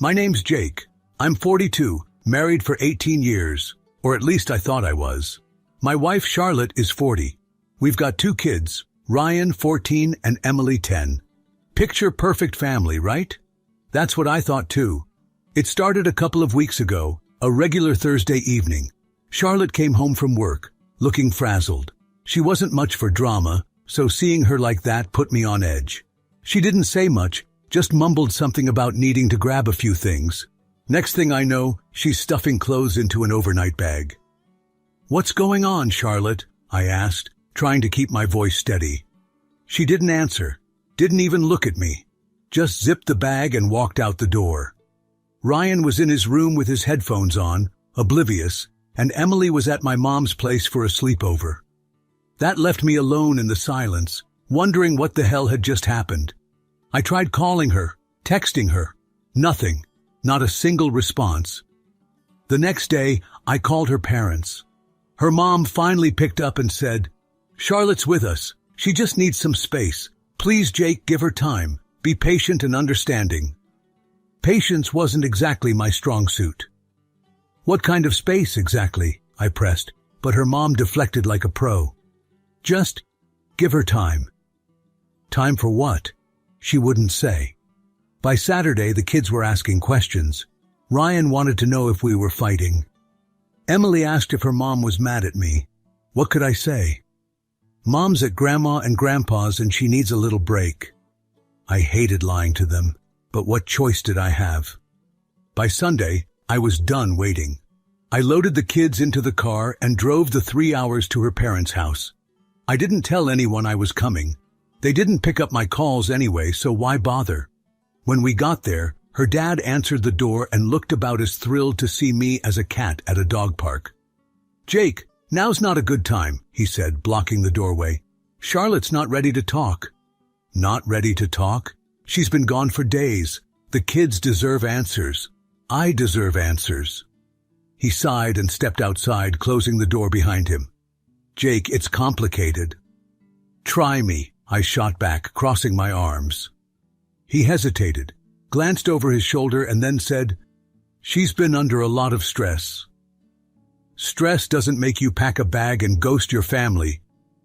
My name's Jake. I'm 42, married for 18 years, or at least I thought I was. My wife Charlotte is 40. We've got 2 kids, Ryan 14 and Emily 10. Picture perfect family, right? That's what I thought too. It started a couple of weeks ago, a regular Thursday evening. Charlotte came home from work, looking frazzled. She wasn't much for drama, so seeing her like that put me on edge. She didn't say much, just mumbled something about needing to grab a few things. Next thing I know, she's stuffing clothes into an overnight bag. "What's going on, Charlotte?" I asked, trying to keep my voice steady. She didn't answer, didn't even look at me, just zipped the bag and walked out the door. Ryan was in his room with his headphones on, oblivious, and Emily was at my mom's place for a sleepover. That left me alone in the silence, wondering what the hell had just happened. I tried calling her, texting her. Nothing, not a single response. The next day, I called her parents. Her mom finally picked up and said, "Charlotte's with us. She just needs some space. Please, Jake, give her time. Be patient and understanding." Patience wasn't exactly my strong suit. "What kind of space exactly?" I pressed, but her mom deflected like a pro. "Just give her time." Time for what? She wouldn't say. By Saturday, the kids were asking questions. Ryan wanted to know if we were fighting. Emily asked if her mom was mad at me. What could I say? Mom's at Grandma and Grandpa's and she needs a little break. I hated lying to them, but what choice did I have? By Sunday, I was done waiting. I loaded the kids into the car and drove the 3 hours to her parents' house. I didn't tell anyone I was coming. They didn't pick up my calls anyway, so why bother? When we got there, her dad answered the door and looked about as thrilled to see me as a cat at a dog park. "Jake, now's not a good time," he said, blocking the doorway. "Charlotte's not ready to talk." Not ready to talk? She's been gone for days. The kids deserve answers. I deserve answers. He sighed and stepped outside, closing the door behind him. "Jake, it's complicated." "Try me," I shot back, crossing my arms. He hesitated, glanced over his shoulder, and then said, "She's been under a lot of stress." "Stress doesn't make you pack a bag and ghost your family,"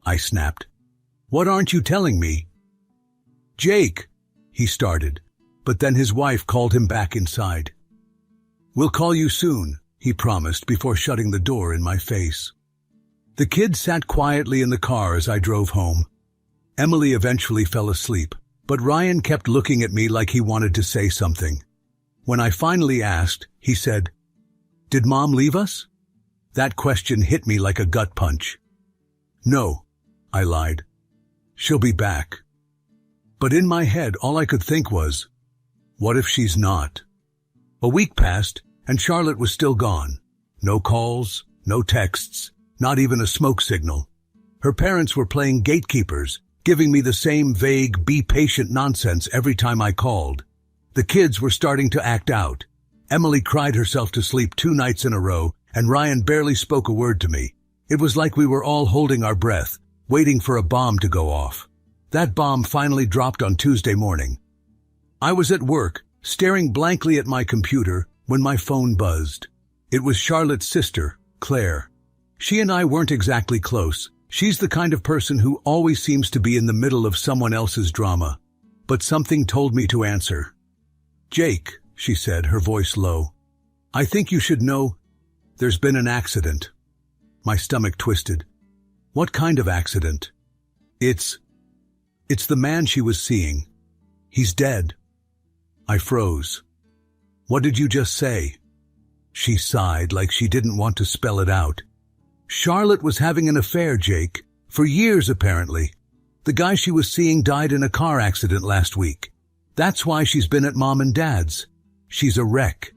I snapped. "What aren't you telling me?" "Jake," he started, but then his wife called him back inside. "We'll call you soon," he promised before shutting the door in my face. The kids sat quietly in the car as I drove home. Emily eventually fell asleep, but Ryan kept looking at me like he wanted to say something. When I finally asked, he said, "Did Mom leave us?" That question hit me like a gut punch. "No," I lied. "She'll be back." But in my head, all I could think was, what if she's not? A week passed, and Charlotte was still gone. No calls, no texts, not even a smoke signal. Her parents were playing gatekeepers, giving me the same vague, be patient nonsense every time I called. The kids were starting to act out. Emily cried herself to sleep 2 nights in a row, and Ryan barely spoke a word to me. It was like we were all holding our breath, waiting for a bomb to go off. That bomb finally dropped on Tuesday morning. I was at work, staring blankly at my computer, when my phone buzzed. It was Charlotte's sister, Claire. She and I weren't exactly close. She's the kind of person who always seems to be in the middle of someone else's drama. But something told me to answer. "Jake," she said, her voice low. "I think you should know there's been an accident." My stomach twisted. What kind of accident? It's the man she was seeing. He's dead." I froze. "What did you just say?" She sighed like she didn't want to spell it out. "Charlotte was having an affair, Jake. For years, apparently. The guy she was seeing died in a car accident last week. That's why she's been at Mom and Dad's. She's a wreck."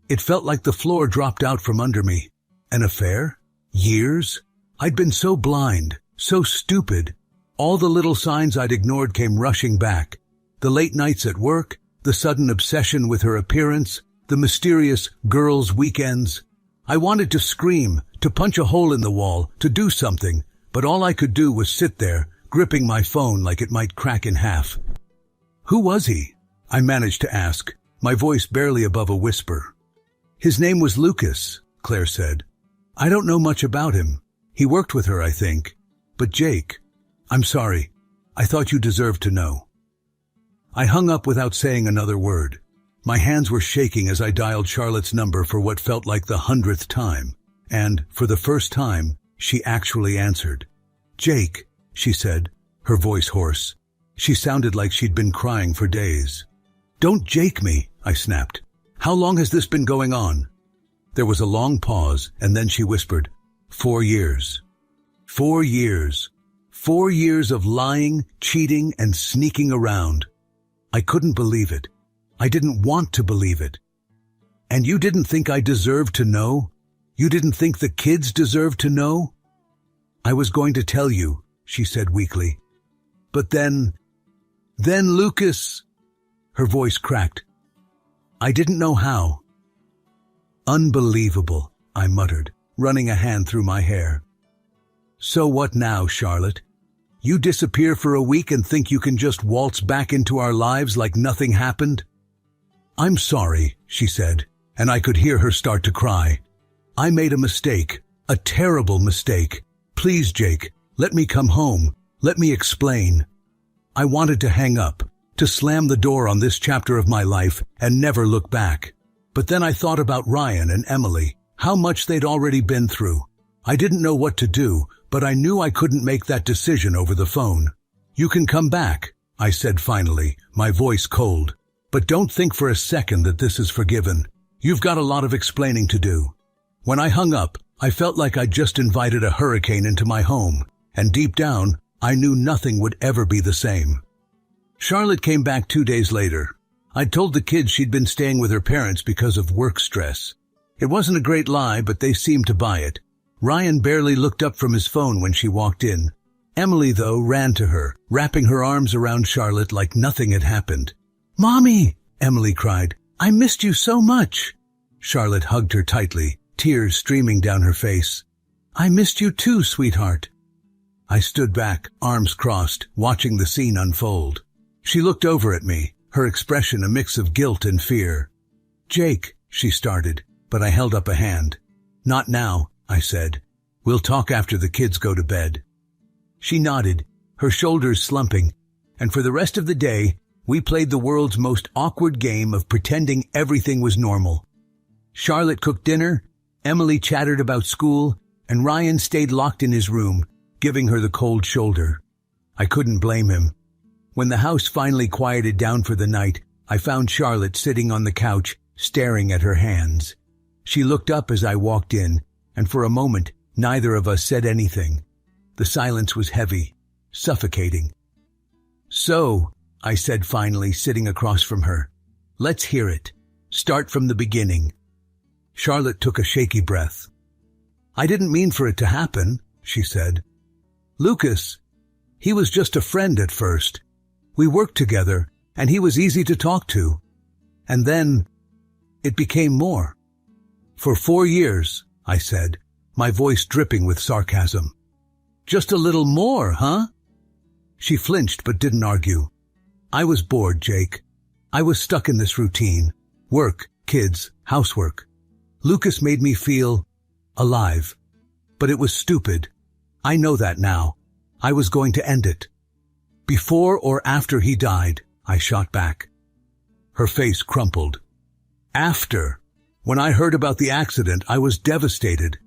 It felt like the floor dropped out from under me. An affair? Years? I'd been so blind, so stupid. All the little signs I'd ignored came rushing back. The late nights at work, the sudden obsession with her appearance, the mysterious girls' weekends. I wanted to scream, to punch a hole in the wall, to do something, but all I could do was sit there, gripping my phone like it might crack in half. "Who was he?" I managed to ask, my voice barely above a whisper. His name was Lucas, Claire said. I don't know much about him. He worked with her, I think. But Jake, I'm sorry. I thought you deserved to know. I hung up without saying another word. My hands were shaking as I dialed Charlotte's number for what felt like the 100th time. And, for the first time, she actually answered. Jake, she said, her voice hoarse. She sounded like she'd been crying for days. Don't Jake me, I snapped. How long has this been going on? There was a long pause, and then she whispered, 4 years. 4 years. 4 years of lying, cheating, and sneaking around. I couldn't believe it. I didn't want to believe it. And you didn't think I deserved to know? You didn't think the kids deserved to know? I was going to tell you, she said weakly. But then Lucas, her voice cracked. I didn't know how. Unbelievable, I muttered, running a hand through my hair. So what now, Charlotte? You disappear for a week and think you can just waltz back into our lives like nothing happened? I'm sorry, she said, and I could hear her start to cry. I made a mistake, a terrible mistake. Please, Jake, let me come home. Let me explain. I wanted to hang up, to slam the door on this chapter of my life and never look back. But then I thought about Ryan and Emily, how much they'd already been through. I didn't know what to do, but I knew I couldn't make that decision over the phone. You can come back, I said finally, my voice cold. But don't think for a second that this is forgiven. You've got a lot of explaining to do. When I hung up, I felt like I'd just invited a hurricane into my home, and deep down, I knew nothing would ever be the same. Charlotte came back 2 days later. I'd told the kids she'd been staying with her parents because of work stress. It wasn't a great lie, but they seemed to buy it. Ryan barely looked up from his phone when she walked in. Emily, though, ran to her, wrapping her arms around Charlotte like nothing had happened. Mommy, Emily cried, I missed you so much. Charlotte hugged her tightly, tears streaming down her face. I missed you too, sweetheart. I stood back, arms crossed, watching the scene unfold. She looked over at me, her expression a mix of guilt and fear. Jake, she started, but I held up a hand. Not now, I said. We'll talk after the kids go to bed. She nodded, her shoulders slumping, and for the rest of the day, we played the world's most awkward game of pretending everything was normal. Charlotte cooked dinner, Emily chattered about school, and Ryan stayed locked in his room, giving her the cold shoulder. I couldn't blame him. When the house finally quieted down for the night, I found Charlotte sitting on the couch, staring at her hands. She looked up as I walked in, and for a moment, neither of us said anything. The silence was heavy, suffocating. So, I said finally, sitting across from her, let's hear it. Start from the beginning. Charlotte took a shaky breath. I didn't mean for it to happen, she said. Lucas, he was just a friend at first. We worked together, and he was easy to talk to. And then, it became more. For 4 years, I said, my voice dripping with sarcasm. Just a little more, huh? She flinched but didn't argue. I was bored, Jake. I was stuck in this routine. Work, kids, housework. Lucas made me feel alive. But it was stupid. I know that now. I was going to end it. Before or after he died, I shot back. Her face crumpled. After. When I heard about the accident, I was devastated.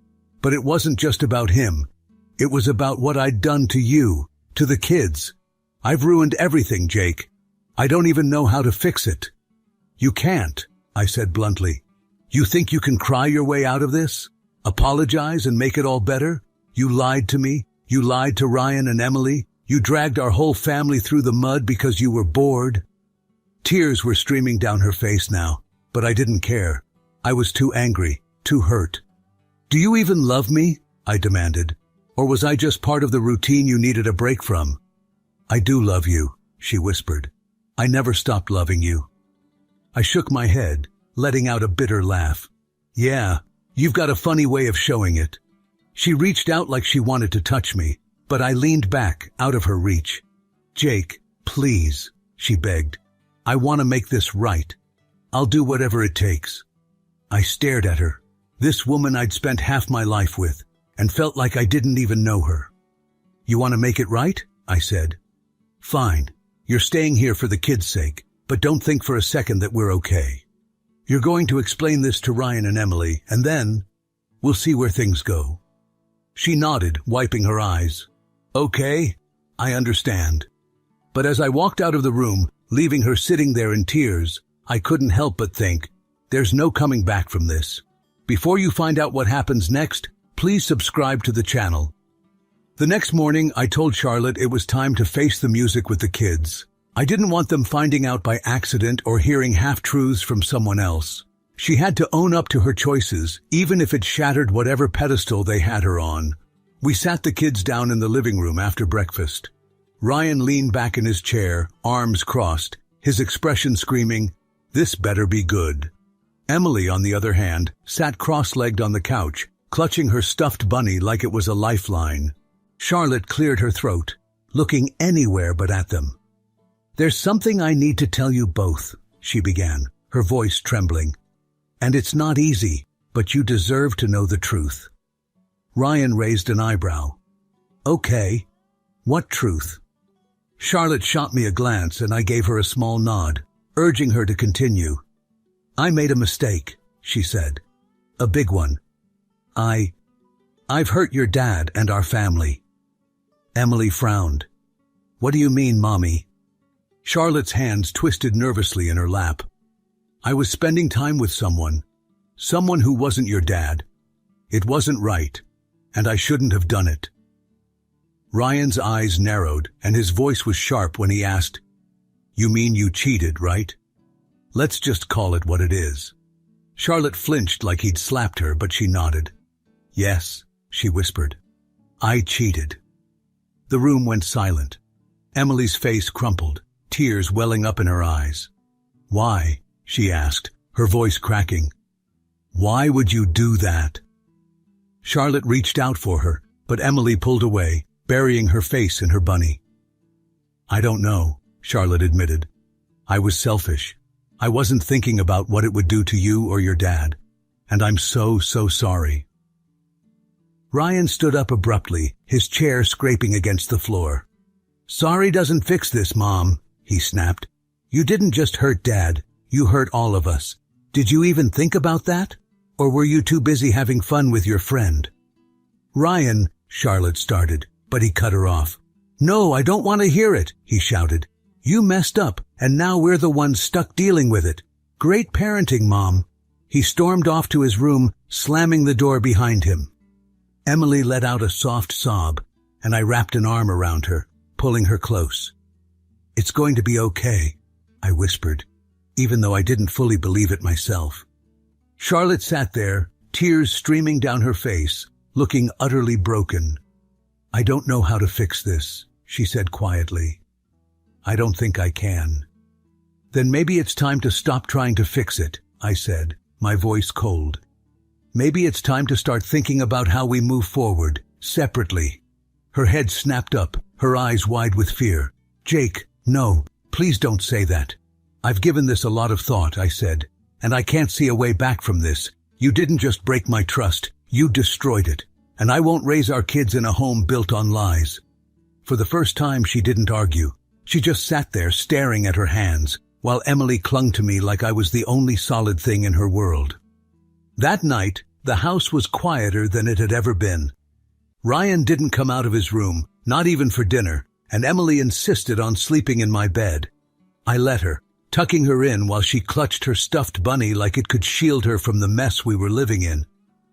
But it wasn't just about him. It was about what I'd done to you, to the kids. I've ruined everything, Jake. I don't even know how to fix it. You can't, I said bluntly. You think you can cry your way out of this? Apologize and make it all better? You lied to me. You lied to Ryan and Emily. You dragged our whole family through the mud because you were bored. Tears were streaming down her face now, but I didn't care. I was too angry, too hurt. Do you even love me? I demanded. Or was I just part of the routine you needed a break from? I do love you, she whispered. I never stopped loving you. I shook my head, letting out a bitter laugh. Yeah, you've got a funny way of showing it. She reached out like she wanted to touch me, but I leaned back, out of her reach. Jake, please, she begged. I want to make this right. I'll do whatever it takes. I stared at her, this woman I'd spent half my life with, and felt like I didn't even know her. You want to make it right? I said. Fine. You're staying here for the kids' sake, but don't think for a second that we're okay. You're going to explain this to Ryan and Emily, and then we'll see where things go. She nodded, wiping her eyes. Okay, I understand. But as I walked out of the room, leaving her sitting there in tears, I couldn't help but think, there's no coming back from this. Before you find out what happens next, please subscribe to the channel. The next morning, I told Charlotte it was time to face the music with the kids. I didn't want them finding out by accident or hearing half-truths from someone else. She had to own up to her choices, even if it shattered whatever pedestal they had her on. We sat the kids down in the living room after breakfast. Ryan leaned back in his chair, arms crossed, his expression screaming, "This better be good." Emily, on the other hand, sat cross-legged on the couch, clutching her stuffed bunny like it was a lifeline. Charlotte cleared her throat, looking anywhere but at them. "There's something I need to tell you both," she began, her voice trembling. "And it's not easy, but you deserve to know the truth." Ryan raised an eyebrow. "Okay, what truth?" Charlotte shot me a glance and I gave her a small nod, urging her to continue. "I made a mistake," she said. "A big one. I've hurt your dad and our family." Emily frowned. "What do you mean, Mommy?" Charlotte's hands twisted nervously in her lap. "I was spending time with someone who wasn't your dad. It wasn't right, and I shouldn't have done it." Ryan's eyes narrowed, and his voice was sharp when he asked, "You mean you cheated, right? Let's just call it what it is." Charlotte flinched like he'd slapped her, but she nodded. "Yes," she whispered. "I cheated." The room went silent. Emily's face crumpled, tears welling up in her eyes. "Why?" she asked, her voice cracking. "Why would you do that?" Charlotte reached out for her, but Emily pulled away, burying her face in her bunny. "I don't know," Charlotte admitted. "I was selfish. I wasn't thinking about what it would do to you or your dad, and I'm so sorry." Ryan stood up abruptly, his chair scraping against the floor. "Sorry doesn't fix this, Mom," he snapped. "You didn't just hurt Dad, you hurt all of us. Did you even think about that? Or were you too busy having fun with your friend?" "Ryan," Charlotte started, but he cut her off. "No, I don't want to hear it," he shouted. "You messed up, and now we're the ones stuck dealing with it. Great parenting, Mom." He stormed off to his room, slamming the door behind him. Emily let out a soft sob, and I wrapped an arm around her, pulling her close. "It's going to be okay," I whispered, even though I didn't fully believe it myself. Charlotte sat there, tears streaming down her face, looking utterly broken. "I don't know how to fix this," she said quietly. "I don't think I can." "Then maybe it's time to stop trying to fix it," I said, my voice cold. "Maybe it's time to start thinking about how we move forward, separately." Her head snapped up, her eyes wide with fear. "Jake, no, please don't say that. I've given this a lot of thought," I said, "and I can't see a way back from this. You didn't just break my trust, you destroyed it, and I won't raise our kids in a home built on lies." For the first time, she didn't argue. She just sat there staring at her hands, while Emily clung to me like I was the only solid thing in her world. That night, the house was quieter than it had ever been. Ryan didn't come out of his room, not even for dinner, and Emily insisted on sleeping in my bed. I let her, tucking her in while she clutched her stuffed bunny like it could shield her from the mess we were living in.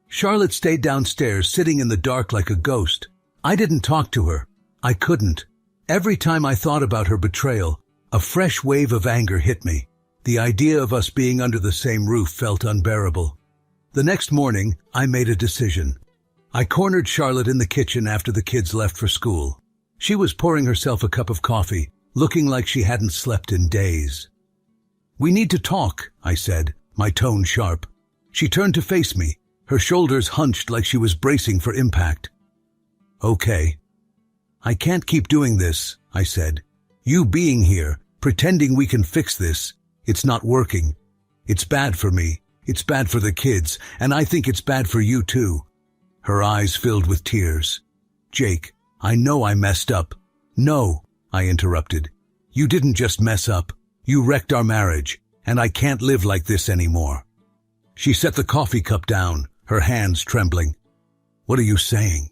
Charlotte stayed downstairs, sitting in the dark like a ghost. I didn't talk to her. I couldn't. Every time I thought about her betrayal, a fresh wave of anger hit me. The idea of us being under the same roof felt unbearable. The next morning, I made a decision. I cornered Charlotte in the kitchen after the kids left for school. She was pouring herself a cup of coffee, looking like she hadn't slept in days. "We need to talk," I said, my tone sharp. She turned to face me, her shoulders hunched like she was bracing for impact. "Okay." "I can't keep doing this," I said. "You being here, pretending we can fix this, it's not working. It's bad for me. It's bad for the kids, and I think it's bad for you too. Her eyes filled with tears. Jake, I know I messed up. No, I interrupted. You didn't just mess up. You wrecked our marriage, and I can't live like this anymore. She set the coffee cup down, her hands trembling. What are you saying?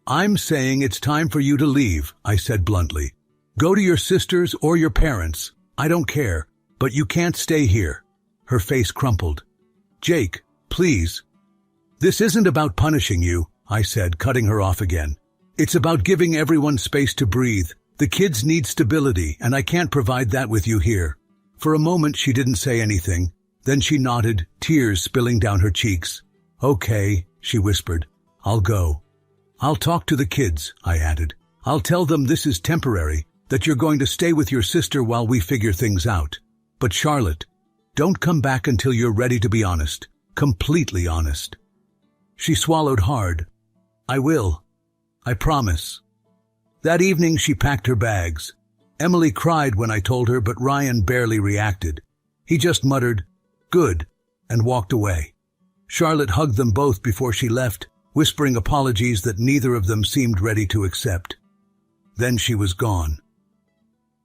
I'm saying it's time for you to leave, I said bluntly. Go to your sisters or your parents. I don't care, but you can't stay here. Her face crumpled. Jake, please. This isn't about punishing you, I said, cutting her off again. It's about giving everyone space to breathe. The kids need stability, and I can't provide that with you here. For a moment she didn't say anything. Then she nodded, tears spilling down her cheeks. Okay, she whispered. I'll go. I'll talk to the kids, I added. I'll tell them this is temporary, that you're going to stay with your sister while we figure things out. But Charlotte, don't come back until you're ready to be honest. Completely honest. She swallowed hard. I will. I promise. That evening she packed her bags. Emily cried when I told her, but Ryan barely reacted. He just muttered, "Good," and walked away. Charlotte hugged them both before she left, whispering apologies that neither of them seemed ready to accept. Then she was gone.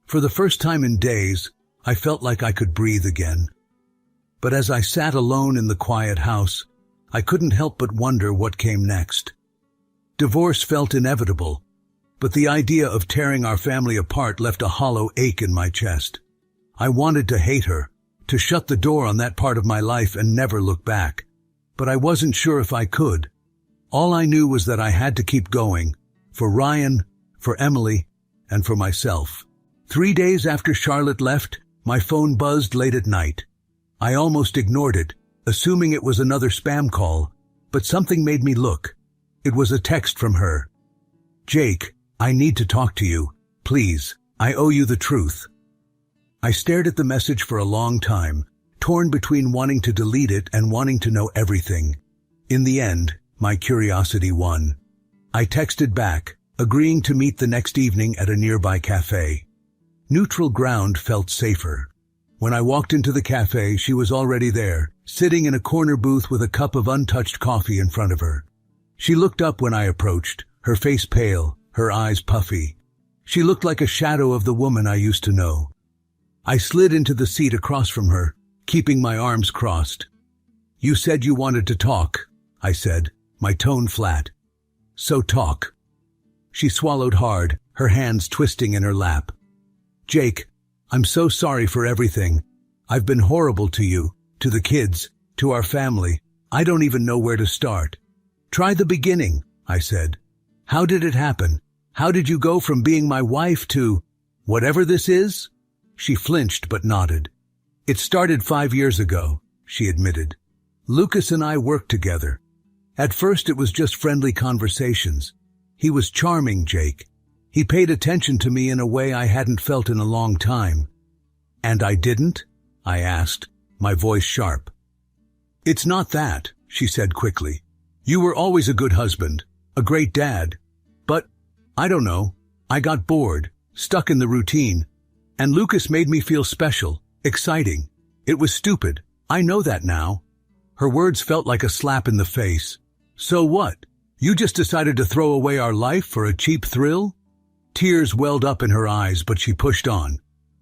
For the first time in days, I felt like I could breathe again. But as I sat alone in the quiet house, I couldn't help but wonder what came next. Divorce felt inevitable, but the idea of tearing our family apart left a hollow ache in my chest. I wanted to hate her, to shut the door on that part of my life and never look back. But I wasn't sure if I could. All I knew was that I had to keep going, for Ryan, for Emily, and for myself. 3 days after Charlotte left, my phone buzzed late at night. I almost ignored it, assuming it was another spam call, but something made me look. It was a text from her. Jake, I need to talk to you. Please, I owe you the truth. I stared at the message for a long time, torn between wanting to delete it and wanting to know everything. In the end, my curiosity won. I texted back, agreeing to meet the next evening at a nearby cafe. Neutral ground felt safer. When I walked into the cafe, she was already there, sitting in a corner booth with a cup of untouched coffee in front of her. She looked up when I approached, her face pale, her eyes puffy. She looked like a shadow of the woman I used to know. I slid into the seat across from her, keeping my arms crossed. You said you wanted to talk, I said, my tone flat. So talk. She swallowed hard, her hands twisting in her lap. Jake, I'm so sorry for everything. I've been horrible to you, to the kids, to our family. I don't even know where to start. Try the beginning, I said. How did it happen? How did you go from being my wife to whatever this is? She flinched but nodded. It started 5 years ago, she admitted. Lucas and I worked together. At first it was just friendly conversations. He was charming, Jake. He paid attention to me in a way I hadn't felt in a long time. And I didn't? I asked, my voice sharp. It's not that, she said quickly. You were always a good husband, a great dad. But, I don't know, I got bored, stuck in the routine. And Lucas made me feel special, exciting. It was stupid. I know that now. Her words felt like a slap in the face. So what? You just decided to throw away our life for a cheap thrill? Tears welled up in her eyes, but she pushed on.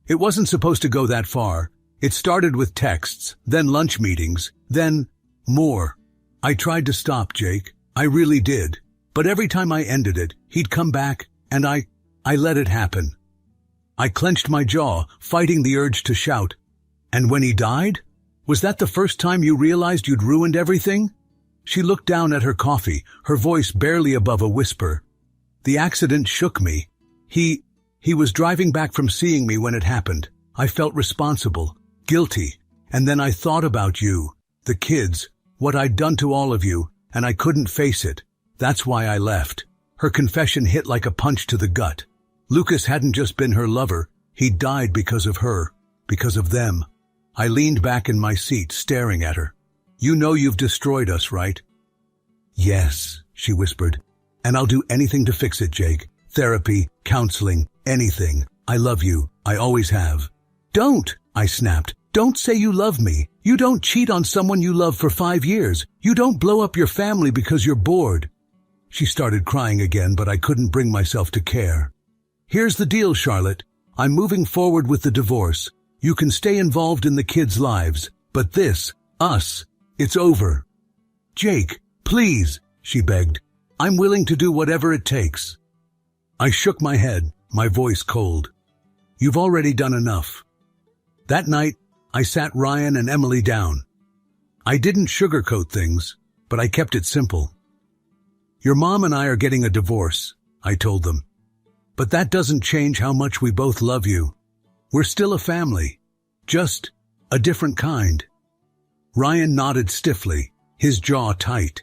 It wasn't supposed to go that far. It started with texts, then lunch meetings, then more. I tried to stop Jake. I really did. But every time I ended it, he'd come back, and I let it happen. I clenched my jaw, fighting the urge to shout. And when he died? Was that the first time you realized you'd ruined everything? She looked down at her coffee, her voice barely above a whisper. The accident shook me. He was driving back from seeing me when it happened. I felt responsible, guilty, and then I thought about you, the kids, what I'd done to all of you, and I couldn't face it. That's why I left. Her confession hit like a punch to the gut. Lucas hadn't just been her lover. He'd died because of her, because of them. I leaned back in my seat, staring at her. You know you've destroyed us, right? Yes, she whispered. And I'll do anything to fix it, Jake. Therapy, counseling, anything. I love you. I always have. Don't, I snapped. Don't say you love me. You don't cheat on someone you love for 5 years. You don't blow up your family because you're bored. She started crying again, but I couldn't bring myself to care. Here's the deal, Charlotte. I'm moving forward with the divorce. You can stay involved in the kids' lives, but us, it's over. Jake, please, she begged. I'm willing to do whatever it takes. I shook my head, my voice cold. You've already done enough. That night, I sat Ryan and Emily down. I didn't sugarcoat things, but I kept it simple. Your mom and I are getting a divorce, I told them. But that doesn't change how much we both love you. We're still a family, just a different kind. Ryan nodded stiffly, his jaw tight.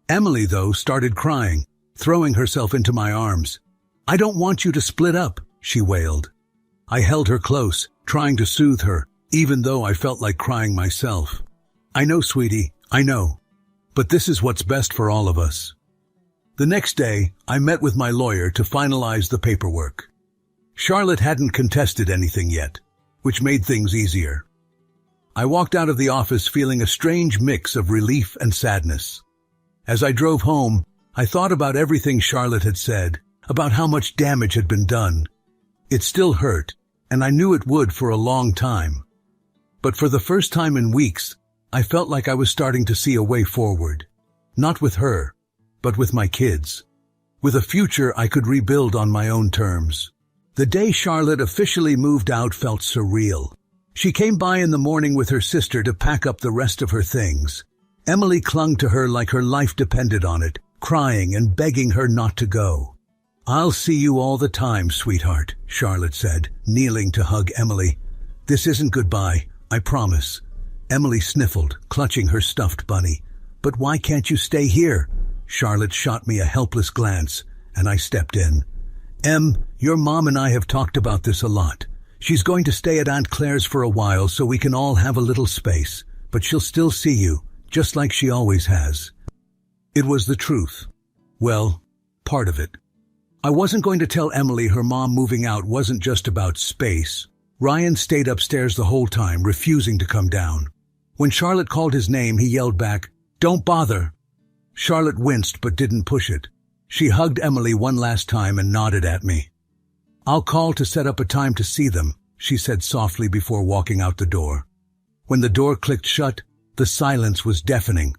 Emily, though, started crying, throwing herself into my arms. I don't want you to split up, she wailed. I held her close, trying to soothe her, even though I felt like crying myself. I know, sweetie, I know. But this is what's best for all of us. The next day, I met with my lawyer to finalize the paperwork. Charlotte hadn't contested anything yet, which made things easier. I walked out of the office feeling a strange mix of relief and sadness. As I drove home, I thought about everything Charlotte had said, about how much damage had been done. It still hurt, and I knew it would for a long time. But for the first time in weeks, I felt like I was starting to see a way forward. Not with her, but with my kids. With a future I could rebuild on my own terms. The day Charlotte officially moved out felt surreal. She came by in the morning with her sister to pack up the rest of her things. Emily clung to her like her life depended on it, crying and begging her not to go. I'll see you all the time, sweetheart, Charlotte said, kneeling to hug Emily. This isn't goodbye, I promise. Emily sniffled, clutching her stuffed bunny. But why can't you stay here? Charlotte shot me a helpless glance, and I stepped in. Your mom and I have talked about this a lot. She's going to stay at Aunt Claire's for a while so we can all have a little space, but she'll still see you, just like she always has. It was the truth. Well, part of it. I wasn't going to tell Emily her mom moving out wasn't just about space. Ryan stayed upstairs the whole time, refusing to come down. When Charlotte called his name, he yelled back, "Don't bother." Charlotte winced but didn't push it. She hugged Emily one last time and nodded at me. I'll call to set up a time to see them, she said softly before walking out the door. When the door clicked shut, the silence was deafening.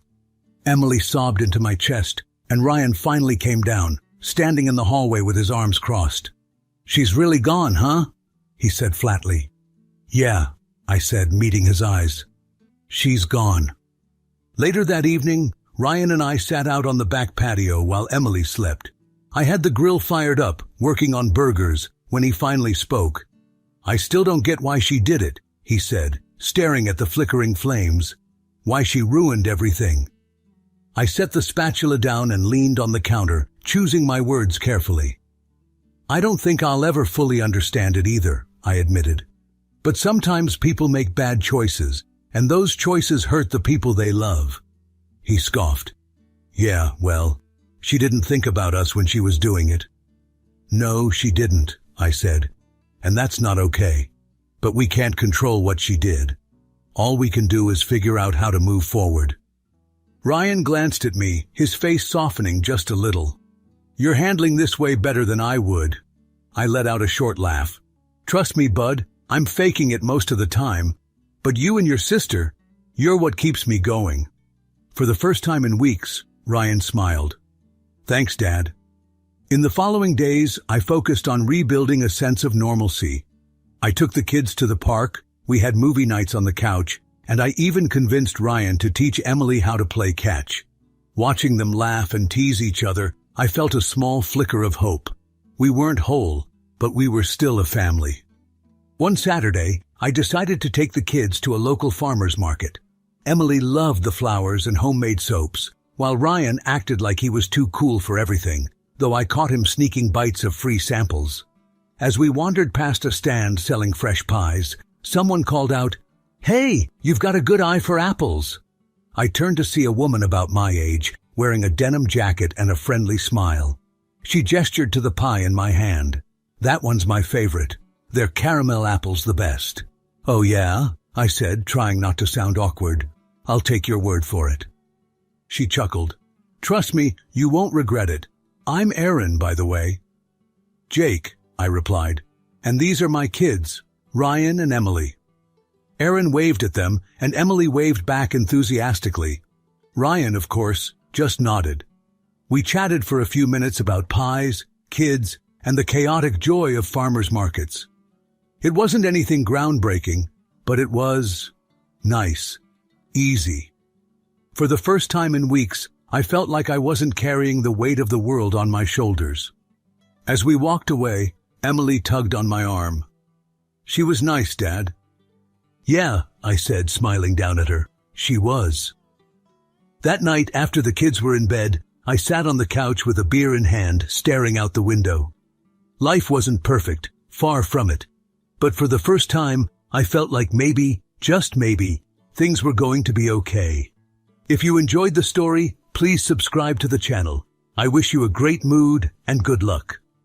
Emily sobbed into my chest, and Ryan finally came down, standing in the hallway with his arms crossed. She's really gone, huh? He said flatly. Yeah, I said, meeting his eyes. She's gone. Later that evening, Ryan and I sat out on the back patio while Emily slept. I had the grill fired up, working on burgers, when he finally spoke. I still don't get why she did it, he said, staring at the flickering flames. Why she ruined everything. I set the spatula down and leaned on the counter, choosing my words carefully. I don't think I'll ever fully understand it either, I admitted. But sometimes people make bad choices, and those choices hurt the people they love. He scoffed. Yeah, well, she didn't think about us when she was doing it. No, she didn't, I said. And that's not okay. But we can't control what she did. All we can do is figure out how to move forward. Ryan glanced at me, his face softening just a little. You're handling this way better than I would. I let out a short laugh. Trust me, bud, I'm faking it most of the time. But you and your sister, you're what keeps me going. For the first time in weeks, Ryan smiled. Thanks, Dad. In the following days, I focused on rebuilding a sense of normalcy. I took the kids to the park, we had movie nights on the couch, and I even convinced Ryan to teach Emily how to play catch. Watching them laugh and tease each other, I felt a small flicker of hope. We weren't whole, but we were still a family. One Saturday, I decided to take the kids to a local farmer's market. Emily loved the flowers and homemade soaps, while Ryan acted like he was too cool for everything, though I caught him sneaking bites of free samples. As we wandered past a stand selling fresh pies, someone called out, "Hey, you've got a good eye for apples." I turned to see a woman about my age, wearing a denim jacket and a friendly smile. She gestured to the pie in my hand. That one's my favorite. They're caramel apples the best. Oh yeah? I said, trying not to sound awkward. I'll take your word for it. She chuckled. Trust me, you won't regret it. I'm Aaron, by the way. Jake, I replied. And these are my kids, Ryan and Emily. Aaron waved at them, and Emily waved back enthusiastically. Ryan, of course, just nodded. We chatted for a few minutes about pies, kids, and the chaotic joy of farmers' markets. It wasn't anything groundbreaking, but it was nice, easy. For the first time in weeks, I felt like I wasn't carrying the weight of the world on my shoulders. As we walked away, Emily tugged on my arm. She was nice, Dad. Yeah, I said, smiling down at her. She was. That night, after the kids were in bed, I sat on the couch with a beer in hand, staring out the window. Life wasn't perfect, far from it. But for the first time, I felt like maybe, just maybe, things were going to be okay. If you enjoyed the story, please subscribe to the channel. I wish you a great mood and good luck.